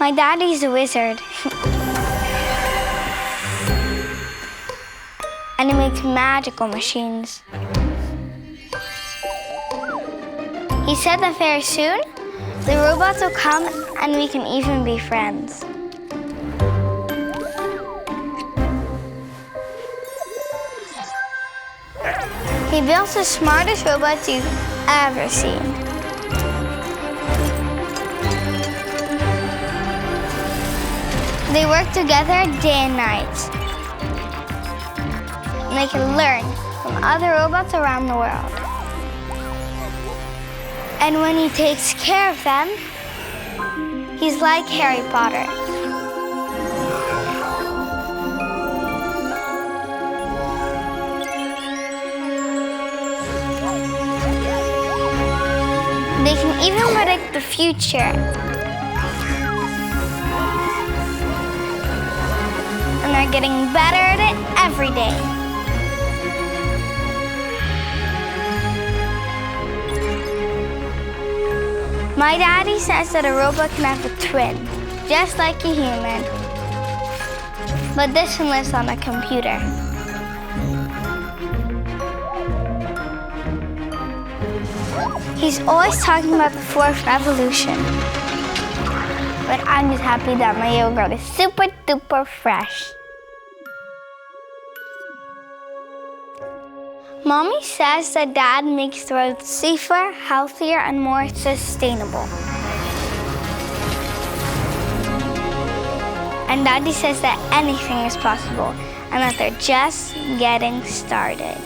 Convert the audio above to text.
My daddy's a wizard. And he makes magical machines. He said that very soon, the robots will come and we can even be friends. He built the smartest robots you've ever seen. They work together day and night. And they can learn from other robots around the world. And when he takes care of them, he's like Harry Potter. They can even predict the future. And they're getting better at it every day. My daddy says that a robot can have a twin, just like a human. But this one lives on a computer. He's always talking about the fourth revolution. But I'm just happy that my yogurt is super duper fresh. Mommy says that Dad makes the world safer, healthier, and more sustainable. And Daddy says that anything is possible and that they're just getting started.